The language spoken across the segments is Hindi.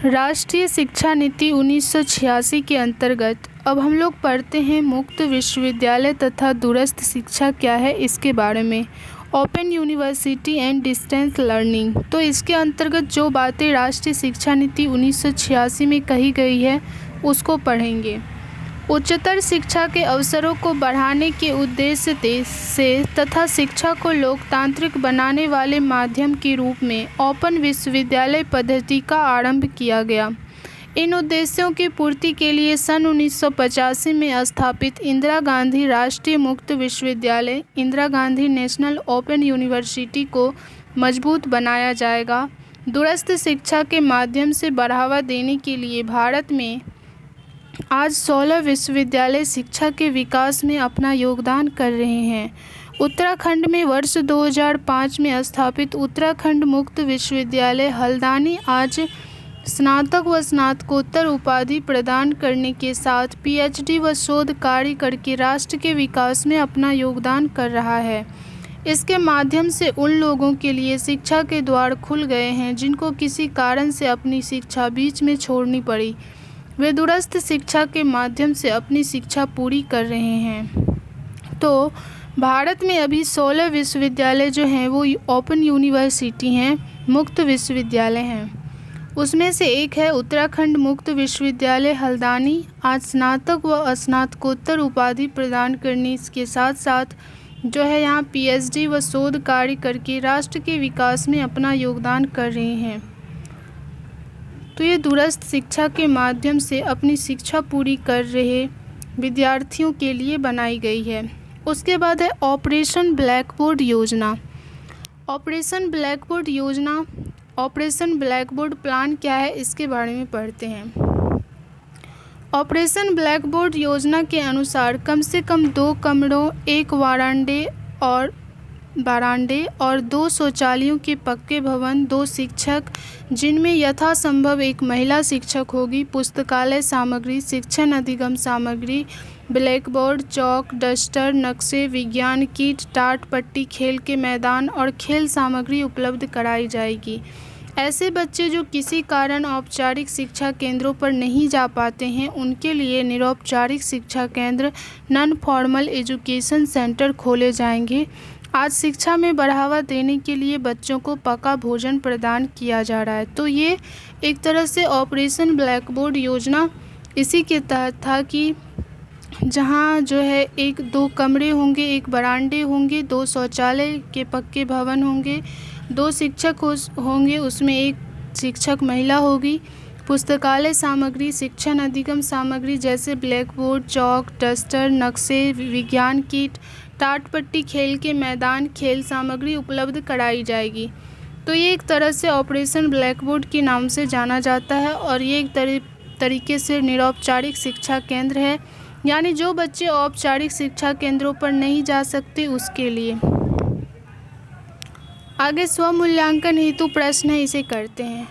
राष्ट्रीय शिक्षा नीति 1986 के अंतर्गत अब हम लोग पढ़ते हैं मुक्त विश्वविद्यालय तथा दूरस्थ शिक्षा क्या है इसके बारे में। Open university and distance learning. तो इसके अंतर्गत जो बातें राष्ट्रीय शिक्षा नीति 1986 में कही गई है उसको पढ़ेंगे। उच्चतर शिक्षा के अवसरों को बढ़ाने के उद्देश्य से तथा शिक्षा को लोकतांत्रिक बनाने वाले माध्यम के रूप में ओपन विश्वविद्यालय पद्धति का आरंभ किया गया। इन उद्देश्यों की पूर्ति के लिए सन 1985 में स्थापित इंदिरा गांधी राष्ट्रीय मुक्त विश्वविद्यालय Indira Gandhi national open university को मजबूत बनाया जाएगा। दूरस्थ शिक्षा के माध्यम से बढ़ावा देने के लिए भारत में आज 16 विश्वविद्यालय शिक्षा के विकास में अपना योगदान कर रहे हैं। उत्तराखंड में वर्ष 2005 में स्थापित उत्तराखंड मुक्त विश्वविद्यालय हल्द्वानी आज स्नातक व स्नातकोत्तर उपाधि प्रदान करने के साथ पीएचडी व शोध कार्य करके राष्ट्र के विकास में अपना योगदान कर रहा है। इसके माध्यम से उन लोगों के लिए शिक्षा के द्वार खुल गए हैं जिनको किसी कारण से अपनी शिक्षा बीच में छोड़नी पड़ी। वे दूरस्थ शिक्षा के माध्यम से अपनी शिक्षा पूरी कर रहे हैं। तो भारत में अभी 16 विश्वविद्यालय जो हैं वो ओपन यूनिवर्सिटी हैं, मुक्त विश्वविद्यालय हैं। उसमें से एक है उत्तराखंड मुक्त विश्वविद्यालय हल्द्वानी आज स्नातक व स्नातकोत्तर उपाधि प्रदान करने के साथ साथ जो है यहाँ पीएचडी व शोध कार्य करके राष्ट्र के विकास में अपना योगदान कर रहे हैं। तो ये दूरस्थ शिक्षा के माध्यम से अपनी शिक्षा पूरी कर रहे विद्यार्थियों के लिए बनाई गई है। उसके बाद है ऑपरेशन ब्लैक बोर्ड योजना। ऑपरेशन ब्लैक बोर्ड योजना, ऑपरेशन ब्लैक बोर्ड प्लान क्या है इसके बारे में पढ़ते हैं। ऑपरेशन ब्लैक बोर्ड योजना के अनुसार कम से कम 2 कमरों, 1 बारांडे और 2 शौचालयों के पक्के भवन, 2 शिक्षक जिनमें यथासंभव 1 महिला शिक्षक होगी, पुस्तकालय सामग्री, शिक्षण अधिगम सामग्री, ब्लैक बोर्ड, चौक, डस्टर, नक्शे, विज्ञान किट, टाट पट्टी, खेल के मैदान और खेल सामग्री उपलब्ध कराई जाएगी। ऐसे बच्चे जो किसी कारण औपचारिक शिक्षा केंद्रों पर नहीं जा पाते हैं उनके लिए निरौपचारिक शिक्षा केंद्र नॉन फॉर्मल एजुकेशन सेंटर खोले जाएंगे। आज शिक्षा में बढ़ावा देने के लिए बच्चों को पका भोजन प्रदान किया जा रहा है। तो ये एक तरह से ऑपरेशन ब्लैक बोर्ड योजना इसी के तहत था कि जहाँ जो है 1-2 कमरे होंगे, 1 बरामदे होंगे, 2 शौचालय के पक्के भवन होंगे, 2 शिक्षक होंगे, उसमें 1 शिक्षक महिला होगी, पुस्तकालय सामग्री, शिक्षण अधिगम सामग्री जैसे ब्लैक बोर्ड, चौक, डस्टर, नक्शे, विज्ञान किट, टाट पट्टी, खेल के मैदान, खेल सामग्री उपलब्ध कराई जाएगी। तो ये एक तरह से ऑपरेशन ब्लैक बोर्ड के नाम से जाना जाता है और ये एक तरीके से निरौपचारिक शिक्षा केंद्र है, यानी जो बच्चे औपचारिक शिक्षा केंद्रों पर नहीं जा सकते उसके लिए। आगे स्वमूल्यांकन हेतु प्रश्न है, इसे करते हैं।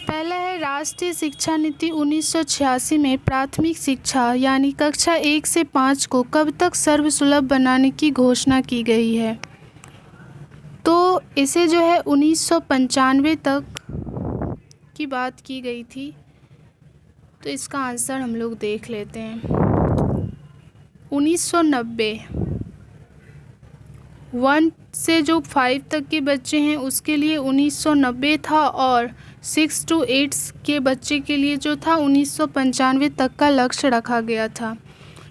पहला है राष्ट्रीय शिक्षा नीति 1986 में प्राथमिक शिक्षा यानी कक्षा 1 से 5 को कब तक सर्वसुलभ बनाने की घोषणा की गई है। तो इसे जो है 1995 तक की बात की गई थी। तो इसका आंसर हम लोग देख लेते हैं। 1990 1 से जो 5 तक के बच्चे हैं उसके लिए 1990 था और 6 to 8 के बच्चे के लिए जो था 1995 तक का लक्ष्य रखा गया था।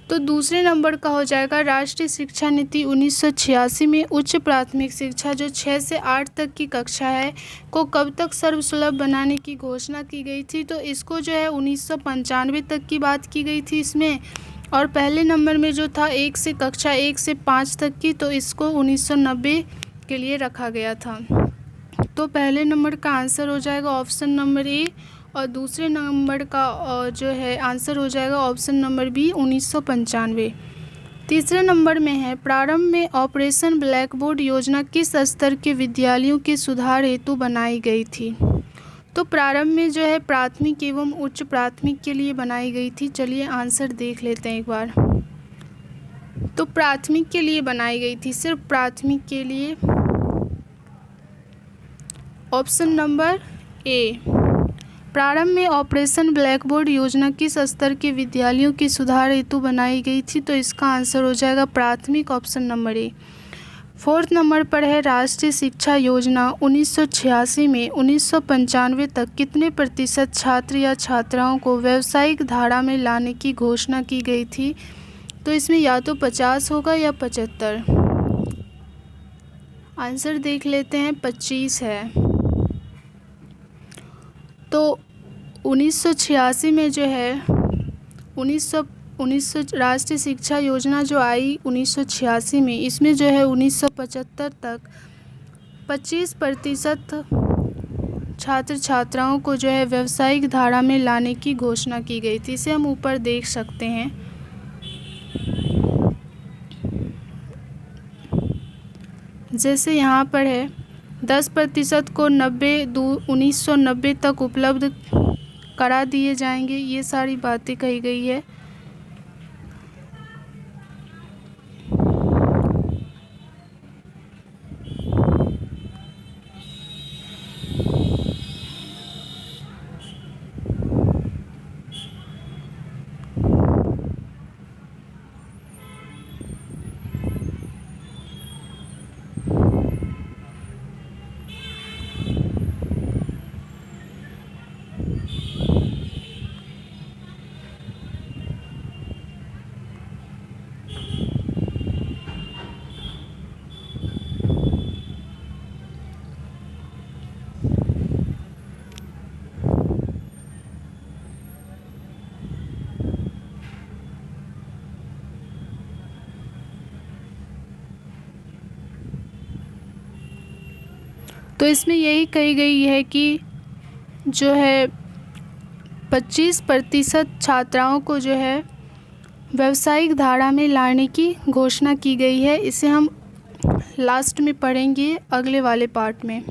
तो दूसरे नंबर का हो जाएगा राष्ट्रीय शिक्षा नीति 1986 में उच्च प्राथमिक शिक्षा जो 6 से 8 तक की कक्षा है को कब तक सर्वसुलभ बनाने की घोषणा की गई थी। तो इसको जो है 1995 तक की बात की गई थी इसमें, और पहले नंबर में जो था कक्षा 1 से 5 तक की, तो इसको 1990 के लिए रखा गया था। तो पहले नंबर का आंसर हो जाएगा ऑप्शन नंबर ए और दूसरे नंबर का जो है आंसर हो जाएगा ऑप्शन नंबर बी 1995। तीसरे नंबर में है प्रारंभ में ऑपरेशन ब्लैक बोर्ड योजना किस स्तर के विद्यालयों के सुधार हेतु बनाई गई थी। तो प्रारंभ में जो है प्राथमिक एवं उच्च प्राथमिक के लिए बनाई गई थी। चलिए आंसर देख लेते हैं एक बार। तो प्राथमिक के लिए बनाई गई थी, सिर्फ प्राथमिक के लिए। Option number A. प्रारंभ में ऑपरेशन ब्लैकबोर्ड योजना किस स्तर के विद्यालयों के सुधार हेतु बनाई गई थी? तो इसका आंसर हो जाएगा प्राथमिक, option number A. 4th number पर है राष्ट्रीय शिक्षा योजना 1986 में 1995 तक कितने प्रतिशत छात्र या छात्राओं को व्यावसायिक धारा में लाने की घोषणा की गई थी? तो इसमें या तो 50 होगा या 75। आंसर देख लेते हैं, 25 है। तो 1986 में जो है 1900 राष्ट्रीय शिक्षा योजना जो आई 1986 में, इसमें जो है 1975 तक 25% छात्र छात्राओं को जो है व्यावसायिक धारा में लाने की घोषणा की गई थी। इसे हम ऊपर देख सकते हैं। जैसे यहाँ पर है 10% को 1990 तक उपलब्ध करा दिए जाएंगे, ये सारी बातें कही गई है। तो इसमें यही कही गई है कि जो है 25% छात्राओं को जो है व्यावसायिक धारा में लाने की घोषणा की गई है। इसे हम लास्ट में पढ़ेंगे अगले वाले पार्ट में।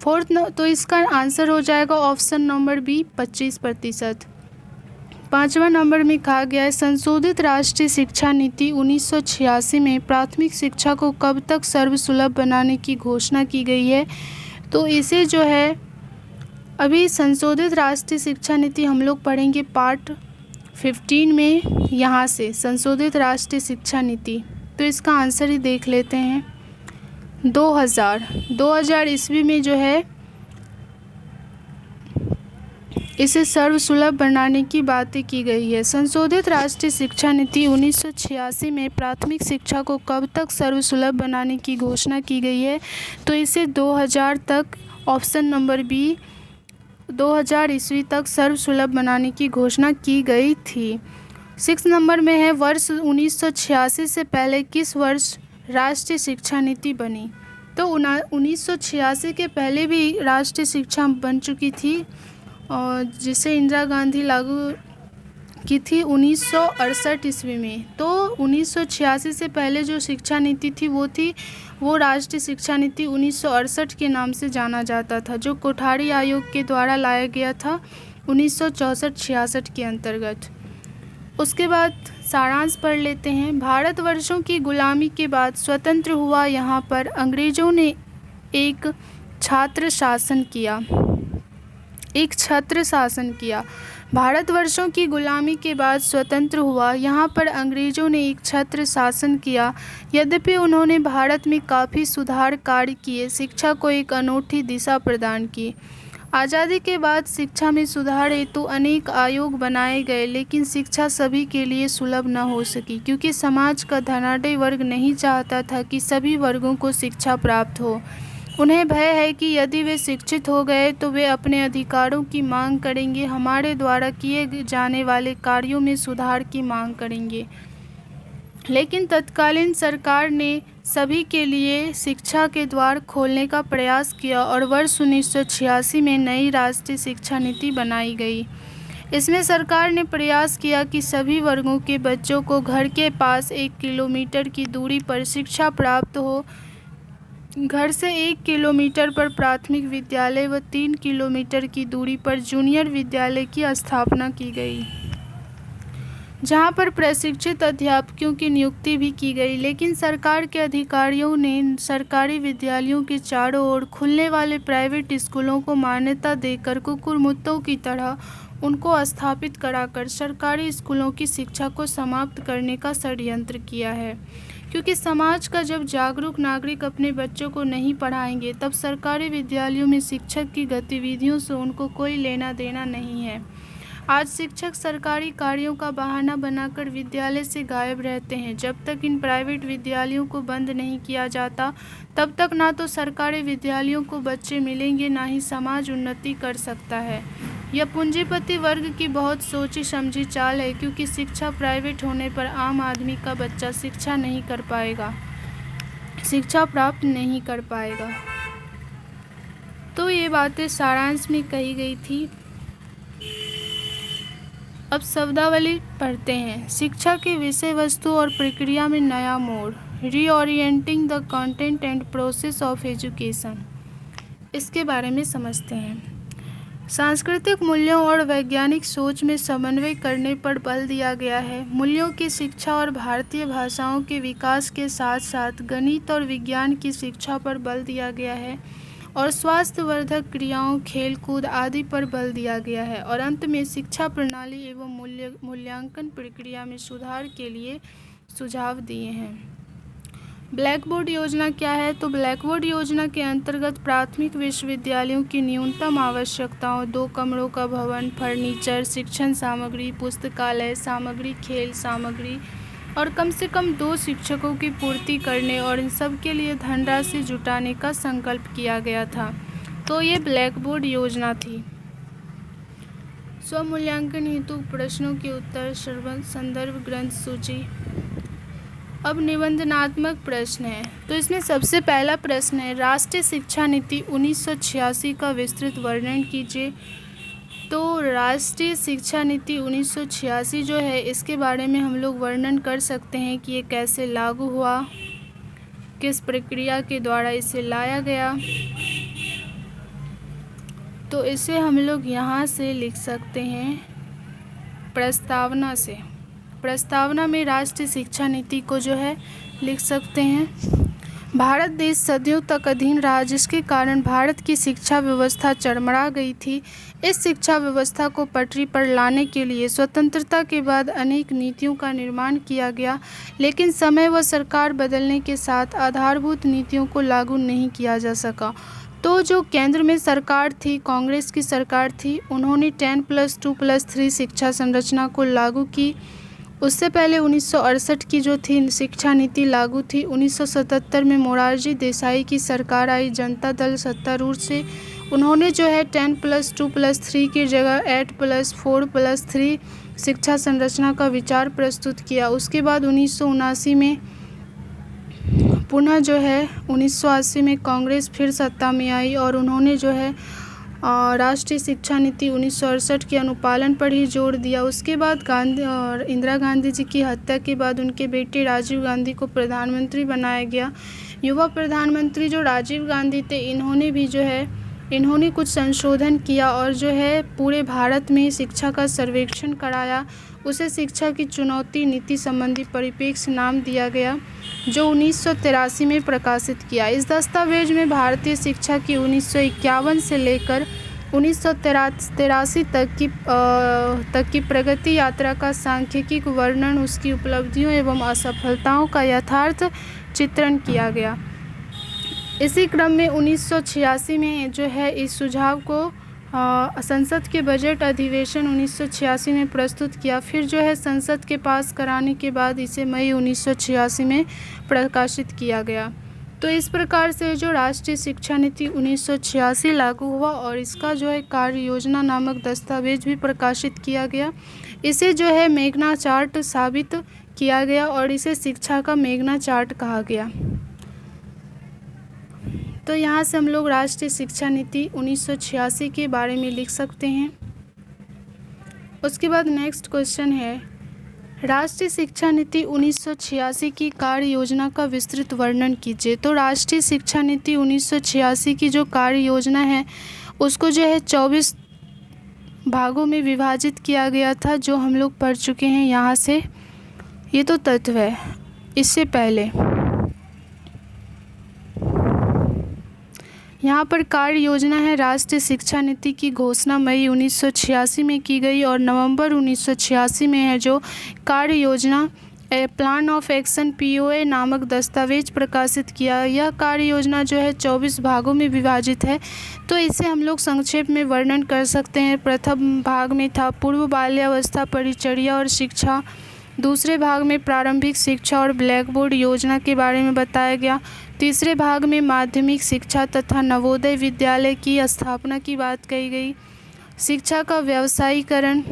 तो इसका आंसर हो जाएगा ऑप्शन नंबर बी, 25%। 5वां नंबर में कहा गया है संशोधित राष्ट्रीय शिक्षा नीति 1986 में प्राथमिक शिक्षा को कब तक सर्वसुलभ बनाने की घोषणा की गई है? तो इसे जो है अभी संशोधित राष्ट्रीय शिक्षा नीति हम लोग पढ़ेंगे पार्ट 15 में, यहाँ से संशोधित राष्ट्रीय शिक्षा नीति। तो इसका आंसर ही देख लेते हैं। 2000 ईस्वी में जो है इसे सर्वसुलभ बनाने की बातें की गई है। संशोधित राष्ट्रीय शिक्षा नीति 1986 में प्राथमिक शिक्षा को कब तक सर्वसुलभ बनाने की घोषणा की गई है? तो इसे 2000 तक, ऑप्शन नंबर बी, 2000 ईस्वी तक सर्वसुलभ बनाने की घोषणा की गई थी। 6 नंबर में है वर्ष 1986 से पहले किस वर्ष राष्ट्रीय शिक्षा नीति बनी? तो 1986 के पहले भी राष्ट्रीय शिक्षा बन चुकी थी और जिसे इंदिरा गांधी लागू की थी 1968 ईस्वी में। तो 1986 से पहले जो शिक्षा नीति थी वो राष्ट्रीय शिक्षा नीति 1968 के नाम से जाना जाता था, जो कोठारी आयोग के द्वारा लाया गया था 1964-66 के अंतर्गत। उसके बाद सारांश पढ़ लेते हैं। भारतवर्षों की गुलामी के बाद स्वतंत्र हुआ यहाँ पर अंग्रेज़ों ने एक छत्र शासन किया। भारतवर्षों की गुलामी के बाद स्वतंत्र हुआ यहाँ पर अंग्रेज़ों ने एक छत्र शासन किया। यद्यपि उन्होंने भारत में काफ़ी सुधार कार्य किए, शिक्षा को एक अनूठी दिशा प्रदान की। आज़ादी के बाद शिक्षा में सुधार हेतु अनेक आयोग बनाए गए, लेकिन शिक्षा सभी के लिए सुलभ न हो सकी, क्योंकि समाज का धनाढ्य वर्ग नहीं चाहता था कि सभी वर्गों को शिक्षा प्राप्त हो। उन्हें भय है कि यदि वे शिक्षित हो गए तो वे अपने अधिकारों की मांग करेंगे, हमारे द्वारा किए जाने वाले कार्यों में सुधार की मांग करेंगे। लेकिन तत्कालीन सरकार ने सभी के लिए शिक्षा के द्वार खोलने का प्रयास किया और वर्ष 1986 में नई राष्ट्रीय शिक्षा नीति बनाई गई। इसमें सरकार ने प्रयास किया कि सभी वर्गों के बच्चों को घर के पास 1 किलोमीटर की दूरी पर शिक्षा प्राप्त हो। घर से 1 किलोमीटर पर प्राथमिक विद्यालय व 3 किलोमीटर की दूरी पर जूनियर विद्यालय की स्थापना की गई। जहां पर प्रशिक्षित अध्यापकों की नियुक्ति भी की गई। लेकिन सरकार के अधिकारियों ने सरकारी विद्यालयों के चारों ओर खुलने वाले प्राइवेट स्कूलों को मान्यता देकर कुकुरमुत्तों की तरह उनको स्थापित कराकर सरकारी स्कूलों की शिक्षा को समाप्त करने का षड्यंत्र किया है। क्योंकि समाज का जब जागरूक नागरिक अपने बच्चों को नहीं पढ़ाएंगे, तब सरकारी विद्यालयों में शिक्षक की गतिविधियों से उनको कोई लेना देना नहीं है। आज शिक्षक सरकारी कार्यों का बहाना बनाकर विद्यालय से गायब रहते हैं। जब तक इन प्राइवेट विद्यालयों को बंद नहीं किया जाता, तब तक ना तो सरकारी विद्यालयों को बच्चे मिलेंगे, ना ही समाज उन्नति कर सकता है। यह पूंजीपति वर्ग की बहुत सोची समझी चाल है, क्योंकि शिक्षा प्राइवेट होने पर आम आदमी का बच्चा शिक्षा प्राप्त नहीं कर पाएगा। तो ये बातें सारांश में कही गई थी। अब शब्दावली पढ़ते हैं। शिक्षा की विषय वस्तु और प्रक्रिया में नया मोड़, reorienting the content and process of education, इसके बारे में समझते हैं। सांस्कृतिक मूल्यों और वैज्ञानिक सोच में समन्वय करने पर बल दिया गया है। मूल्यों की शिक्षा और भारतीय भाषाओं के विकास के साथ साथ गणित और विज्ञान की शिक्षा पर बल दिया गया है, और स्वास्थ्यवर्धक क्रियाओं, खेल कूद आदि पर बल दिया गया है। और अंत में शिक्षा प्रणाली एवं मूल्यांकन प्रक्रिया में सुधार के लिए सुझाव दिए हैं। ब्लैक बोर्ड योजना क्या है? तो ब्लैक बोर्ड योजना के अंतर्गत प्राथमिक विश्वविद्यालयों की न्यूनतम आवश्यकताओं 2 कमरों का भवन, फर्नीचर, शिक्षण सामग्री, पुस्तकालय सामग्री, खेल सामग्री और कम से कम 2 शिक्षकों की पूर्ति करने और इन सब के लिए धनराशि जुटाने का संकल्प किया गया था। तो ये ब्लैक बोर्ड योजना थी। स्वमूल्यांकन हेतु प्रश्नों के उत्तर, संदर्भ ग्रंथ सूची। अब निबंधनात्मक प्रश्न है। तो इसमें सबसे पहला प्रश्न है, राष्ट्रीय शिक्षा नीति 1986 का विस्तृत वर्णन कीजिए। तो राष्ट्रीय शिक्षा नीति 1986 जो है, इसके बारे में हम लोग वर्णन कर सकते हैं कि ये कैसे लागू हुआ, किस प्रक्रिया के द्वारा इसे लाया गया। तो इसे हम लोग यहाँ से लिख सकते हैं प्रस्तावना से। प्रस्तावना में राष्ट्रीय शिक्षा नीति को जो है लिख सकते हैं। भारत देश सदियों तक अधीन रहा, जिसके कारण भारत की शिक्षा व्यवस्था चरमरा गई थी। इस शिक्षा व्यवस्था को पटरी पर लाने के लिए स्वतंत्रता के बाद अनेक नीतियों का निर्माण किया गया, लेकिन समय व सरकार बदलने के साथ आधारभूत नीतियों को लागू नहीं किया जा सका। तो जो केंद्र में सरकार थी, कांग्रेस की सरकार थी, उन्होंने 10+2+3 शिक्षा संरचना को लागू की। उससे पहले 1968 की जो थी शिक्षा नीति लागू थी। 1977 में मोरारजी देसाई की सरकार आई जनता दल सत्तारूढ़ से। उन्होंने जो है 10+2+3 की जगह 8+4+3 शिक्षा संरचना का विचार प्रस्तुत किया। उसके बाद 1979 में पुनः जो है 1980 में कांग्रेस फिर सत्ता में आई और उन्होंने जो है राष्ट्रीय शिक्षा नीति 1968 के अनुपालन पर ही जोर दिया। उसके बाद इंदिरा गांधी जी की हत्या के बाद उनके बेटे राजीव गांधी को प्रधानमंत्री बनाया गया। युवा प्रधानमंत्री जो राजीव गांधी थे, इन्होंने कुछ संशोधन किया और जो है पूरे भारत में शिक्षा का सर्वेक्षण कराया। उसे शिक्षा की चुनौती नीति संबंधी परिप्रेक्ष्य नाम दिया गया, जो 1983 में प्रकाशित किया। इस दस्तावेज में भारतीय शिक्षा की 1951 से लेकर 1983 तक की प्रगति यात्रा का सांख्यिकी वर्णन, उसकी उपलब्धियों एवं असफलताओं का यथार्थ चित्रण किया गया। इसी क्रम में 1986 में जो है इस सुझाव को संसद के बजट अधिवेशन 1986 में प्रस्तुत किया। फिर जो है संसद के पास कराने के बाद इसे मई 1986 में प्रकाशित किया गया। तो इस प्रकार से जो राष्ट्रीय शिक्षा नीति 1986 लागू हुआ और इसका जो है कार्य योजना नामक दस्तावेज भी प्रकाशित किया गया। इसे जो है मेघना चार्ट साबित किया गया और इसे शिक्षा का मेघना चार्ट कहा गया। तो यहाँ से हम लोग राष्ट्रीय शिक्षा नीति 1986 के बारे में लिख सकते हैं। उसके बाद नेक्स्ट क्वेश्चन है, राष्ट्रीय शिक्षा नीति 1986 की कार्य योजना का विस्तृत वर्णन कीजिए। तो राष्ट्रीय शिक्षा नीति 1986 की जो कार्य योजना है उसको जो है भागों में विभाजित किया गया था, जो हम लोग पढ़ चुके हैं यहाँ से। ये तो तत्व है। इससे पहले यहाँ पर कार्य योजना है। राष्ट्रीय शिक्षा नीति की घोषणा मई 1986 में की गई और नवंबर 1986 में है जो कार्य योजना प्लान ऑफ एक्शन POA नामक दस्तावेज प्रकाशित किया। यह कार्य योजना जो है 24 भागों में विभाजित है। तो इसे हम लोग संक्षेप में वर्णन कर सकते हैं। प्रथम भाग में था पूर्व बाल्यावस्था परिचर्या और शिक्षा। दूसरे भाग में प्रारंभिक शिक्षा और ब्लैक बोर्ड योजना के बारे में बताया गया। तीसरे भाग में माध्यमिक शिक्षा तथा नवोदय विद्यालय की स्थापना की बात कही गई। शिक्षा का व्यवसायीकरण,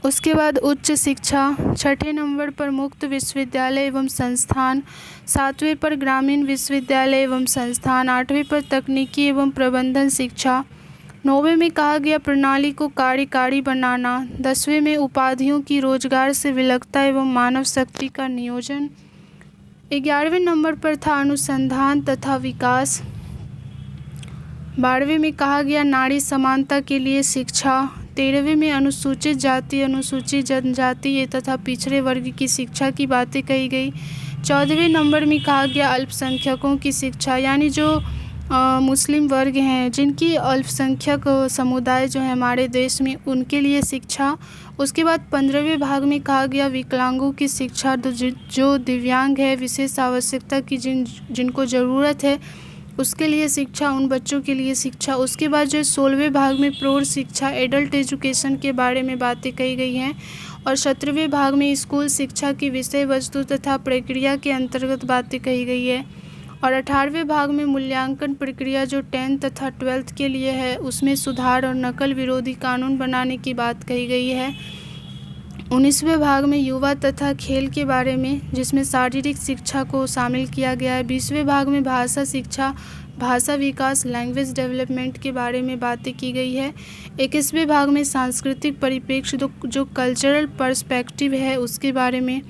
उसके बाद उच्च शिक्षा, छठे नंबर पर मुक्त विश्वविद्यालय एवं संस्थान, सातवें पर ग्रामीण विश्वविद्यालय एवं संस्थान, आठवें पर तकनीकी एवं प्रबंधन शिक्षा, नौवें में कहा गया प्रणाली को कार्यकारी बनाना, 10वें में उपाधियों की रोजगार से विलक्षणता एवं मानव शक्ति का नियोजन, 11वें नंबर पर था अनुसंधान तथा विकास, 12वें में कहा गया नारी समानता के लिए शिक्षा, 13वें में अनुसूचित जाति अनुसूचित जनजाति तथा पिछड़े वर्ग की शिक्षा की बातें कही गई। 14वें नंबर में कहा गया अल्पसंख्यकों की शिक्षा, यानी जो मुस्लिम वर्ग हैं, जिनकी अल्पसंख्यक समुदाय जो है हमारे देश में, उनके लिए शिक्षा। उसके बाद 15वें भाग में कहा गया विकलांगों की शिक्षा, जो दिव्यांग है, विशेष आवश्यकता की जिनको ज़रूरत है उसके लिए शिक्षा, उन बच्चों के लिए शिक्षा। उसके बाद जो 16वें भाग में प्रौढ़ शिक्षा एडल्ट एजुकेशन के बारे में बातें कही गई हैं और 17वें भाग में स्कूल शिक्षा की विषय वस्तु तथा प्रक्रिया के अंतर्गत बातें कही गई है और 18वें भाग में मूल्यांकन प्रक्रिया जो 10th तथा 12th के लिए है उसमें सुधार और नकल विरोधी कानून बनाने की बात कही गई है। 19वें भाग में युवा तथा खेल के बारे में, जिसमें शारीरिक शिक्षा को शामिल किया गया है। 20वें भाग में भाषा शिक्षा भाषा विकास लैंग्वेज डेवलपमेंट के बारे में बातें की गई है। 21वें भाग में सांस्कृतिक परिप्रेक्ष्य जो कल्चरल पर्सपेक्टिव है उसके बारे में।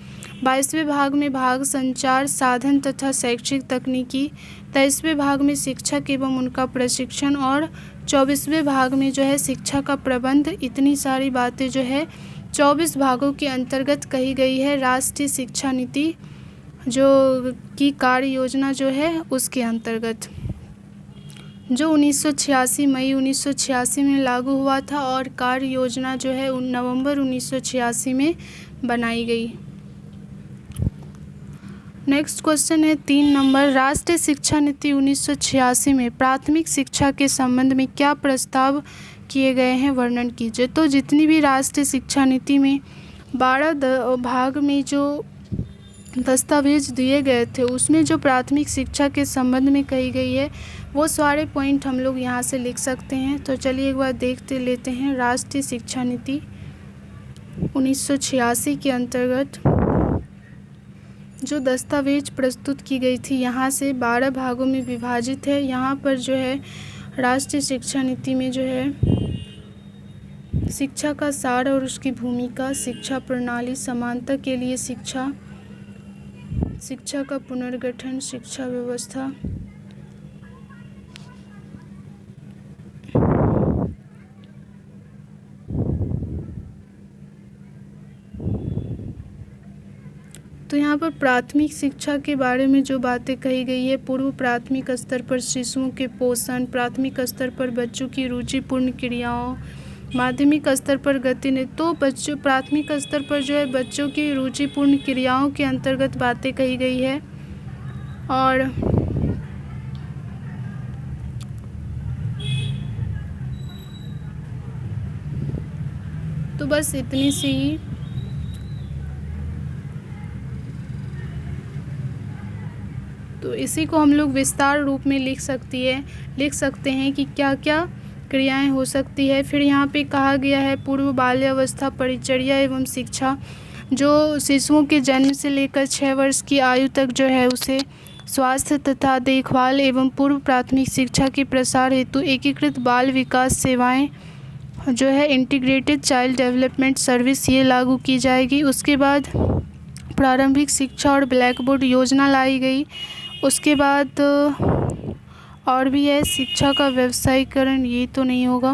22वें भाग में भाग संचार साधन तथा शैक्षिक तकनीकी। 23वें भाग में शिक्षक एवं उनका प्रशिक्षण और 24वें भाग में जो है शिक्षा का प्रबंध। इतनी सारी बातें जो है 24 भागों के अंतर्गत कही गई है राष्ट्रीय शिक्षा नीति जो की कार्य योजना जो है उसके अंतर्गत, जो 1986 मई 1986 में लागू हुआ था और कार्य योजना जो है नवंबर 1986 में बनाई गई। नेक्स्ट क्वेश्चन है 3 नंबर, राष्ट्रीय शिक्षा नीति 1986 में प्राथमिक शिक्षा के संबंध में क्या प्रस्ताव किए गए हैं, वर्णन कीजिए। तो जितनी भी राष्ट्रीय शिक्षा नीति में 12 भाग में जो दस्तावेज दिए गए थे उसमें जो प्राथमिक शिक्षा के संबंध में कही गई है वो सारे पॉइंट हम लोग यहाँ से लिख सकते हैं। तो चलिए एक बार देखते लेते हैं। राष्ट्रीय शिक्षा नीति 1986 के अंतर्गत जो दस्तावेज प्रस्तुत की गई थी यहाँ से 12 भागों में विभाजित है। यहाँ पर जो है राष्ट्रीय शिक्षा नीति में जो है शिक्षा का सार और उसकी भूमिका, शिक्षा प्रणाली, समानता के लिए शिक्षा, शिक्षा का पुनर्गठन, शिक्षा व्यवस्था, तो यहाँ पर प्राथमिक शिक्षा के बारे में जो बातें कही गई है, पूर्व प्राथमिक स्तर पर शिशुओं के पोषण, प्राथमिक स्तर पर बच्चों की रुचिपूर्ण क्रियाओं, माध्यमिक स्तर पर गति। तो बच्चों प्राथमिक स्तर पर जो है बच्चों की रुचिपूर्ण क्रियाओं के अंतर्गत बातें कही गई है और तो बस इतनी सी ही। तो इसी को हम लोग विस्तार रूप में लिख सकते हैं कि क्या क्या क्रियाएं हो सकती है। फिर यहाँ पे कहा गया है पूर्व बाल्यावस्था परिचर्या एवं शिक्षा, जो शिशुओं के जन्म से लेकर 6 वर्ष की आयु तक जो है उसे स्वास्थ्य तथा देखभाल एवं पूर्व प्राथमिक शिक्षा के प्रसार हेतु एकीकृत बाल विकास सेवाएं जो है इंटीग्रेटेड चाइल्ड डेवलपमेंट सर्विस ये लागू की जाएगी। उसके बाद प्रारंभिक शिक्षा और ब्लैक बोर्ड योजना लाई गई। उसके बाद और भी है शिक्षा का व्यवसायीकरण, ये तो नहीं होगा।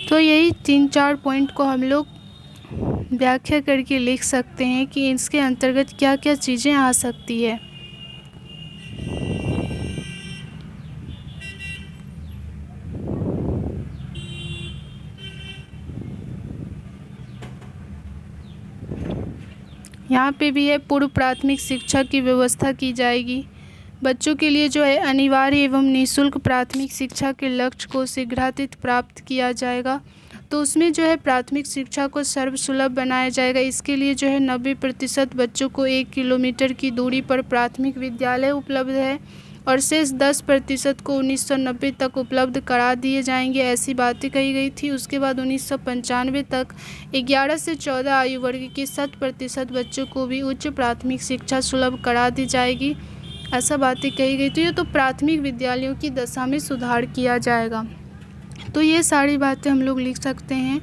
तो यही 3-4 पॉइंट को हम लोग व्याख्या करके लिख सकते हैं कि इसके अंतर्गत क्या क्या चीज़ें आ सकती है। यहाँ पे भी है पूर्व प्राथमिक शिक्षा की व्यवस्था की जाएगी। बच्चों के लिए जो है अनिवार्य एवं निःशुल्क प्राथमिक शिक्षा के लक्ष्य को शीघ्रातीत प्राप्त किया जाएगा। तो उसमें जो है प्राथमिक शिक्षा को सर्वसुलभ बनाया जाएगा। इसके लिए जो है 90% बच्चों को 1 किलोमीटर की दूरी पर प्राथमिक विद्यालय उपलब्ध है और शेष 10% को 1990 तक उपलब्ध करा दिए जाएंगे, ऐसी बातें कही गई थी। उसके बाद 1995 तक 11 से 14 आयु वर्ग के 100% बच्चों को भी उच्च प्राथमिक शिक्षा सुलभ करा दी जाएगी, ऐसा बातें कही गई थी। तो प्राथमिक विद्यालयों की दशा में सुधार किया जाएगा। तो ये सारी बातें हम लोग लिख सकते हैं।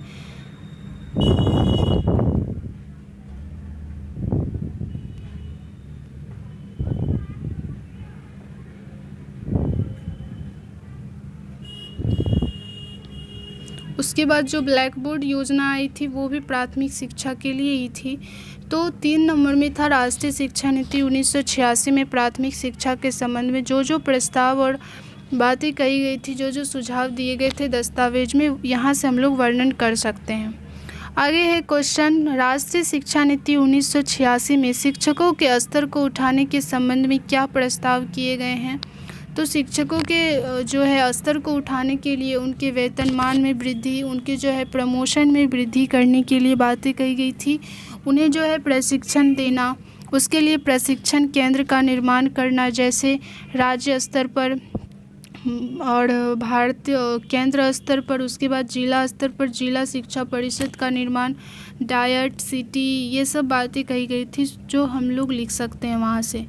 उसके बाद जो ब्लैक बोर्ड योजना आई थी वो भी प्राथमिक शिक्षा के लिए ही थी। तो 3 नंबर में था राष्ट्रीय शिक्षा नीति 1986 में प्राथमिक शिक्षा के संबंध में जो प्रस्ताव और बातें कही गई थी, जो सुझाव दिए गए थे दस्तावेज में, यहाँ से हम लोग वर्णन कर सकते हैं। आगे है क्वेश्चन, राष्ट्रीय शिक्षा नीति 1986 में शिक्षकों के स्तर को उठाने के संबंध में क्या प्रस्ताव किए गए हैं। तो शिक्षकों के जो है स्तर को उठाने के लिए उनके वेतनमान में वृद्धि, उनके जो है प्रमोशन में वृद्धि करने के लिए बातें कही गई थी। उन्हें जो है प्रशिक्षण देना, उसके लिए प्रशिक्षण केंद्र का निर्माण करना, जैसे राज्य स्तर पर और भारतीय केंद्र स्तर पर, उसके बाद जिला स्तर पर जिला शिक्षा परिषद का निर्माण, डायट सिटी, ये सब बातें कही गई थी जो हम लोग लिख सकते हैं वहाँ से।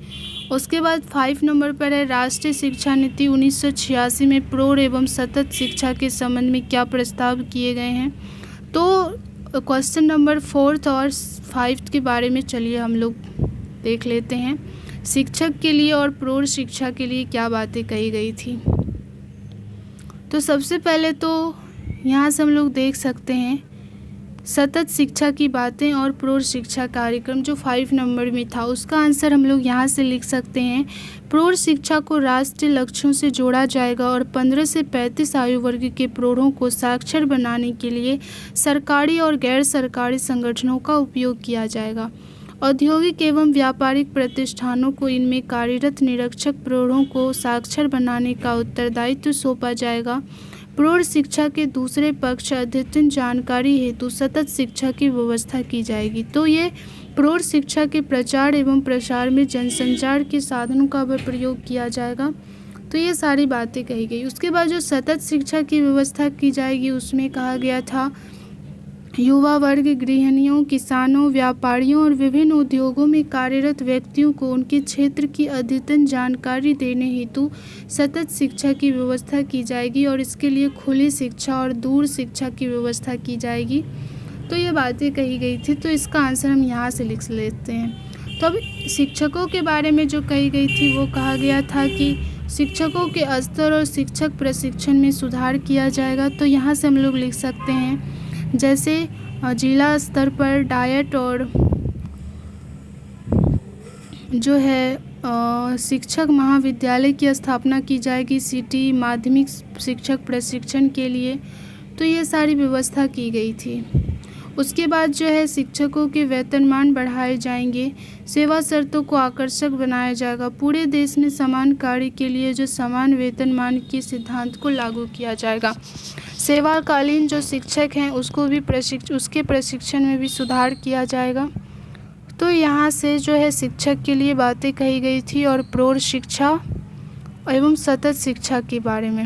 उसके बाद 5 नंबर पर है राष्ट्रीय शिक्षा नीति 1986 में प्रौढ़ एवं सतत शिक्षा के संबंध में क्या प्रस्ताव किए गए हैं। तो क्वेश्चन नंबर 4 और 5 के बारे में चलिए हम लोग देख लेते हैं। शिक्षक के लिए और प्रौढ़ शिक्षा के लिए क्या बातें कही गई थी। तो सबसे पहले तो यहाँ से हम लोग देख सकते हैं सतत शिक्षा की बातें और प्रौढ़ शिक्षा कार्यक्रम जो 5 नंबर में था, उसका आंसर हम लोग यहाँ से लिख सकते हैं। प्रौढ़ शिक्षा को राष्ट्रीय लक्ष्यों से जोड़ा जाएगा और 15 से 35 आयु वर्ग के प्रौढ़ों को साक्षर बनाने के लिए सरकारी और गैर सरकारी संगठनों का उपयोग किया जाएगा। औद्योगिक एवं व्यापारिक प्रतिष्ठानों को इनमें कार्यरत निरक्षर प्रौढ़ों को साक्षर बनाने का उत्तरदायित्व सौंपा जाएगा। प्रौढ़ शिक्षा के दूसरे पक्ष अद्यतन जानकारी हेतु सतत शिक्षा की व्यवस्था की जाएगी। तो ये प्रौढ़ शिक्षा के प्रचार एवं प्रसार में जनसंचार के साधनों का भी प्रयोग किया जाएगा। तो ये सारी बातें कही गई। उसके बाद जो सतत शिक्षा की व्यवस्था की जाएगी उसमें कहा गया था युवा वर्ग, गृहिणियों, किसानों, व्यापारियों और विभिन्न उद्योगों में कार्यरत व्यक्तियों को उनके क्षेत्र की अद्यतन जानकारी देने हेतु सतत शिक्षा की व्यवस्था की जाएगी और इसके लिए खुली शिक्षा और दूर शिक्षा की व्यवस्था की जाएगी। तो ये बातें कही गई थी, तो इसका आंसर हम यहाँ से लिख लेते हैं। तो अब शिक्षकों के बारे में जो कही गई थी वो कहा गया था कि शिक्षकों के स्तर और शिक्षक प्रशिक्षण में सुधार किया जाएगा। तो यहाँ से हम लोग लिख सकते हैं जैसे जिला स्तर पर डायट और जो है शिक्षक महाविद्यालय की स्थापना की जाएगी सिटी माध्यमिक शिक्षक प्रशिक्षण के लिए। तो ये सारी व्यवस्था की गई थी। उसके बाद जो है शिक्षकों के वेतनमान बढ़ाए जाएंगे, सेवा शर्तों को आकर्षक बनाया जाएगा, पूरे देश में समान कार्य के लिए जो समान वेतनमान के सिद्धांत को लागू किया जाएगा। सेवाकालीन जो शिक्षक हैं उसको भी उसके प्रशिक्षण में भी सुधार किया जाएगा। तो यहाँ से जो है शिक्षक के लिए बातें कही गई थी और प्रौढ़ शिक्षा एवं सतत शिक्षा के बारे में।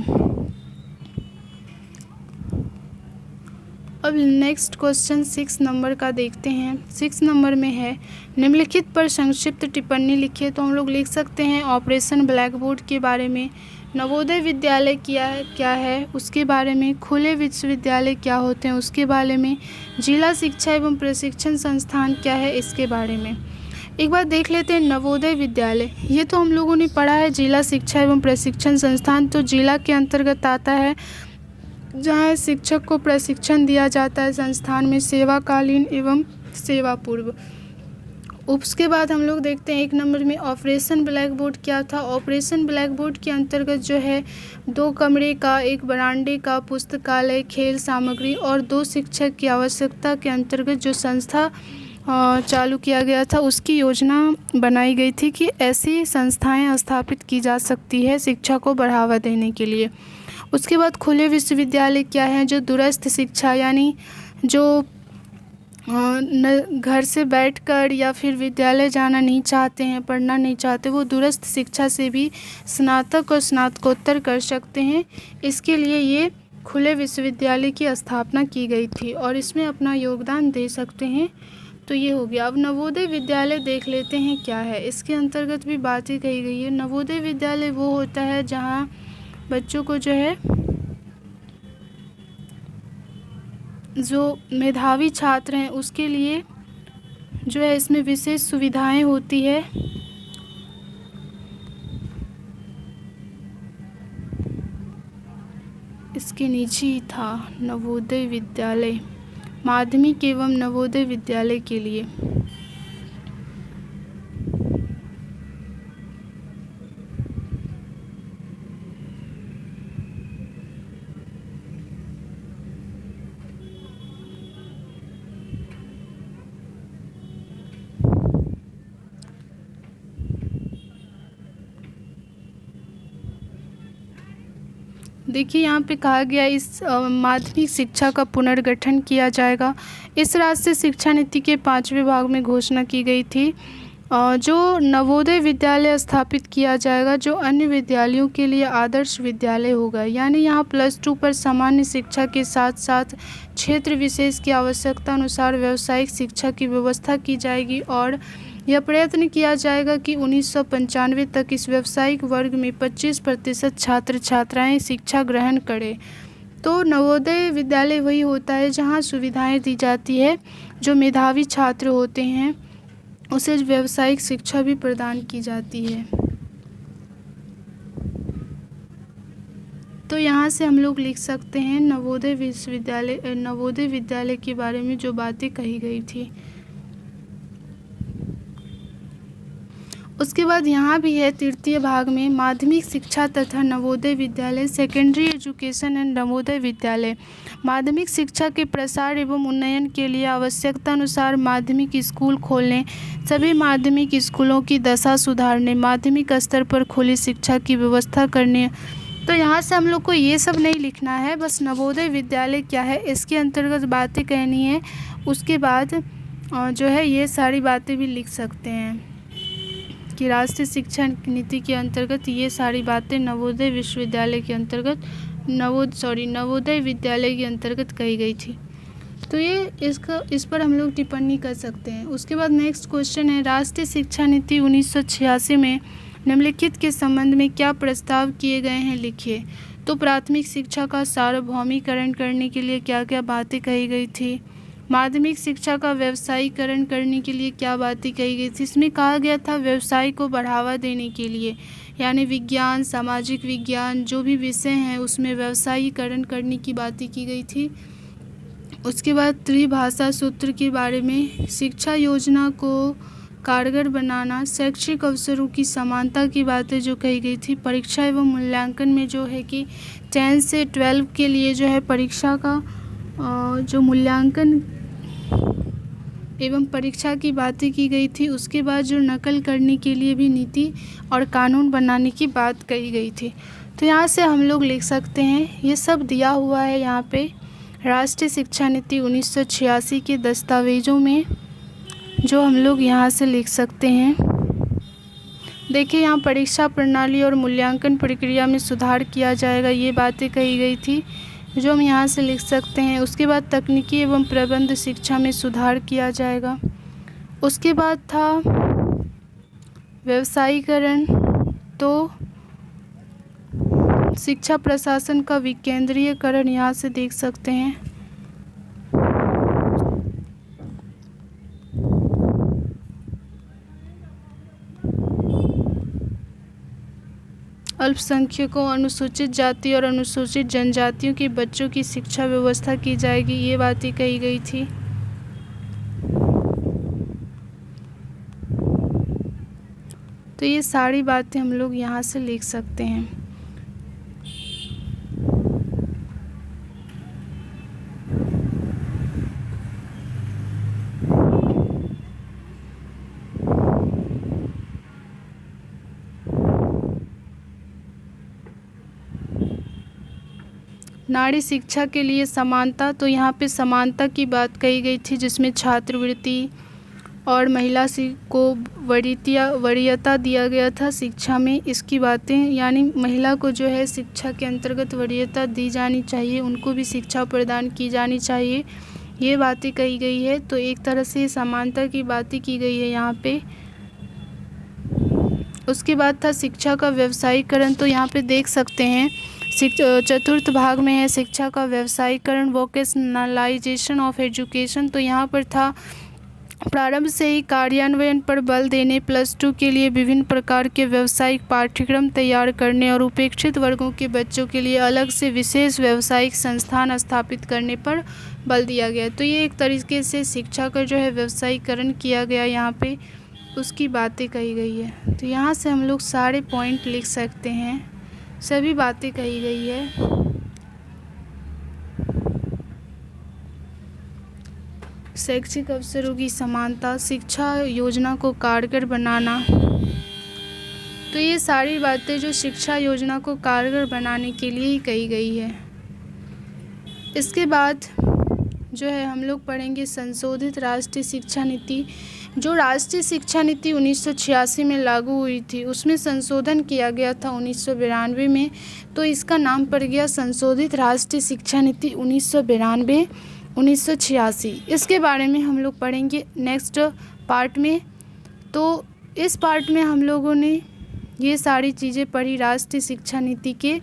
अब नेक्स्ट क्वेश्चन 6 नंबर का देखते हैं। 6 नंबर में है निम्नलिखित पर संक्षिप्त टिप्पणी लिखिए। तो हम लोग लिख सकते हैं ऑपरेशन ब्लैक बोर्ड के बारे में, नवोदय विद्यालय क्या है उसके बारे में, खुले विश्वविद्यालय क्या होते हैं उसके बारे में, जिला शिक्षा एवं प्रशिक्षण संस्थान क्या है इसके बारे में। एक बार देख लेते हैं नवोदय विद्यालय। ये तो हम लोगों ने पढ़ा है जिला शिक्षा एवं प्रशिक्षण संस्थान, तो जिला के अंतर्गत आता है जहाँ शिक्षक को प्रशिक्षण दिया जाता है संस्थान में सेवाकालीन एवं सेवा पूर्व। उसके बाद हम लोग देखते हैं 1 नंबर में ऑपरेशन ब्लैक बोर्ड क्या था। ऑपरेशन ब्लैक बोर्ड के अंतर्गत जो है 2 कमरे का, 1 बरामदे का, पुस्तकालय, खेल सामग्री और 2 शिक्षक की आवश्यकता के अंतर्गत जो संस्था चालू किया गया था उसकी योजना बनाई गई थी कि ऐसी संस्थाएं स्थापित की जा सकती है शिक्षा को बढ़ावा देने के लिए। उसके बाद खुले विश्वविद्यालय क्या है, जो दूरस्थ शिक्षा यानी जो घर से बैठकर या फिर विद्यालय जाना नहीं चाहते हैं, पढ़ना नहीं चाहते, वो दूरस्थ शिक्षा से भी स्नातक और स्नातकोत्तर कर सकते हैं। इसके लिए ये खुले विश्वविद्यालय की स्थापना की गई थी और इसमें अपना योगदान दे सकते हैं। तो ये हो गया। अब नवोदय विद्यालय देख लेते हैं क्या है। इसके अंतर्गत भी बातें कही गई है। नवोदय विद्यालय वो होता है जहाँ बच्चों को जो है, जो मेधावी छात्र हैं उसके लिए जो है इसमें विशेष सुविधाएं होती है। इसके नीचे ही था नवोदय विद्यालय, माध्यमिक एवं नवोदय विद्यालय के लिए। देखिए यहाँ पे कहा गया इस माध्यमिक शिक्षा का पुनर्गठन किया जाएगा। इस राष्ट्रीय शिक्षा नीति के 5वें भाग में घोषणा की गई थी। जो नवोदय विद्यालय स्थापित किया जाएगा जो अन्य विद्यालयों के लिए आदर्श विद्यालय होगा, यानी यहाँ +2 पर सामान्य शिक्षा के साथ साथ क्षेत्र विशेष की आवश्यकता अनुसार व्यावसायिक शिक्षा की व्यवस्था की जाएगी और यह प्रयत्न किया जाएगा कि 1995 तक इस व्यावसायिक वर्ग में 25% छात्र छात्राएं शिक्षा ग्रहण करें। तो नवोदय विद्यालय वही होता है जहां सुविधाएं दी जाती है, जो मेधावी छात्र होते हैं उसे व्यावसायिक शिक्षा भी प्रदान की जाती है। तो यहाँ से हम लोग लिख सकते हैं नवोदय विद्यालय के बारे में जो बातें कही गई थी। उसके बाद यहाँ भी है 3य भाग में माध्यमिक शिक्षा तथा Navodaya Vidyalaya, secondary education and Navodaya Vidyalaya. माध्यमिक शिक्षा के प्रसार एवं उन्नयन के लिए आवश्यकता अनुसार माध्यमिक स्कूल खोलने, सभी माध्यमिक स्कूलों की दशा सुधारने, माध्यमिक स्तर पर खुली शिक्षा की व्यवस्था करने। तो यहाँ से हम लोग को ये सब नहीं लिखना है, बस नवोदय विद्यालय क्या है इसके अंतर्गत बातें कहनी है। उसके बाद जो है ये सारी बातें भी लिख सकते हैं कि राष्ट्रीय शिक्षा नीति के अंतर्गत ये सारी बातें नवोदय विश्वविद्यालय के अंतर्गत नवोदय विद्यालय के अंतर्गत कही गई थी। तो ये इस पर हम लोग टिप्पणी कर सकते हैं। उसके बाद नेक्स्ट क्वेश्चन है, राष्ट्रीय शिक्षा नीति 1986 में निम्नलिखित के संबंध में क्या प्रस्ताव किए गए हैं, लिखिए। तो प्राथमिक शिक्षा का सार्वभौमिकरण करने के लिए क्या क्या बातें कही गई थी, माध्यमिक शिक्षा का व्यवसायीकरण करने के लिए क्या बातें कही गई थी। इसमें कहा गया था व्यवसाय को बढ़ावा देने के लिए, यानी विज्ञान, सामाजिक विज्ञान जो भी विषय हैं उसमें व्यवसायीकरण करने की बातें की गई थी। उसके बाद त्रिभाषा सूत्र के बारे में, शिक्षा योजना को कारगर बनाना, शैक्षिक अवसरों की समानता की बातें जो कही गई थी। परीक्षा एवं मूल्यांकन में जो है कि 10 से 12 के लिए जो है परीक्षा का जो मूल्यांकन एवं परीक्षा की बातें की गई थी। उसके बाद जो नकल करने के लिए भी नीति और कानून बनाने की बात कही गई थी। तो यहाँ से हम लोग लिख सकते हैं, ये सब दिया हुआ है यहाँ पे राष्ट्रीय शिक्षा नीति 1986 के दस्तावेज़ों में, जो हम लोग यहाँ से लिख सकते हैं। देखिए यहाँ परीक्षा प्रणाली और मूल्यांकन प्रक्रिया में सुधार किया जाएगा, ये बातें कही गई थी जो हम यहाँ से लिख सकते हैं। उसके बाद तकनीकी एवं प्रबंध शिक्षा में सुधार किया जाएगा। उसके बाद था व्यवसायीकरण, तो शिक्षा प्रशासन का विकेंद्रीयकरण यहाँ से देख सकते हैं। और अल्पसंख्यकों, अनुसूचित जाति और अनुसूचित जनजातियों के बच्चों की शिक्षा व्यवस्था की जाएगी, ये बातें कही गई थी। तो ये सारी बातें हम लोग यहाँ से लिख सकते हैं। नारी शिक्षा के लिए समानता, तो यहाँ पे समानता की बात कही गई थी, जिसमें छात्रवृत्ति और महिला को वरीयता दिया गया था शिक्षा में। इसकी बातें, यानी महिला को जो है शिक्षा के अंतर्गत वरीयता दी जानी चाहिए, उनको भी शिक्षा प्रदान की जानी चाहिए, ये बातें कही गई है। तो एक तरह से समानता की बातें की गई है यहाँ पे। उसके बाद था शिक्षा का व्यवसायीकरण, तो यहाँ पे देख सकते हैं चतुर्थ भाग में है शिक्षा का व्यवसायीकरण, वोकेशनलाइजेशन ऑफ एजुकेशन। तो यहाँ पर था प्रारंभ से ही कार्यान्वयन पर बल देने, +2 के लिए विभिन्न प्रकार के व्यावसायिक पाठ्यक्रम तैयार करने और उपेक्षित वर्गों के बच्चों के लिए अलग से विशेष व्यावसायिक संस्थान स्थापित करने पर बल दिया गया। तो ये एक तरीके से शिक्षा का जो है व्यवसायीकरण किया गया, यहाँ पे उसकी बातें कही गई है। तो यहाँ से हम लोग सारे पॉइंट लिख सकते हैं, सभी बातें कही गई है। शैक्षिक अवसरों की समानता, शिक्षा योजना को कारगर बनाना, तो ये सारी बातें जो शिक्षा योजना को कारगर बनाने के लिए ही कही गई है। इसके बाद जो है हम लोग पढ़ेंगे संशोधित राष्ट्रीय शिक्षा नीति। जो राष्ट्रीय शिक्षा नीति 1986 में लागू हुई थी, उसमें संशोधन किया गया था 1992 में, तो इसका नाम पड़ गया संशोधित राष्ट्रीय शिक्षा नीति 1986। इसके बारे में हम लोग पढ़ेंगे नेक्स्ट पार्ट में। तो इस पार्ट में हम लोगों ने ये सारी चीज़ें पढ़ी, राष्ट्रीय शिक्षा नीति के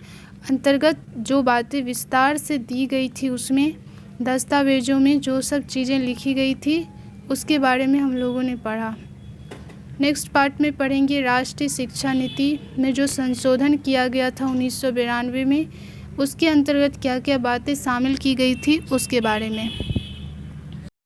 अंतर्गत जो बातें विस्तार से दी गई थी, उसमें दस्तावेज़ों में जो सब चीज़ें लिखी गई थी उसके बारे में हम लोगों ने पढ़ा। नेक्स्ट पार्ट में पढ़ेंगे राष्ट्रीय शिक्षा नीति में जो संशोधन किया गया था 1992 में, उसके अंतर्गत क्या क्या बातें शामिल की गई थी उसके बारे में।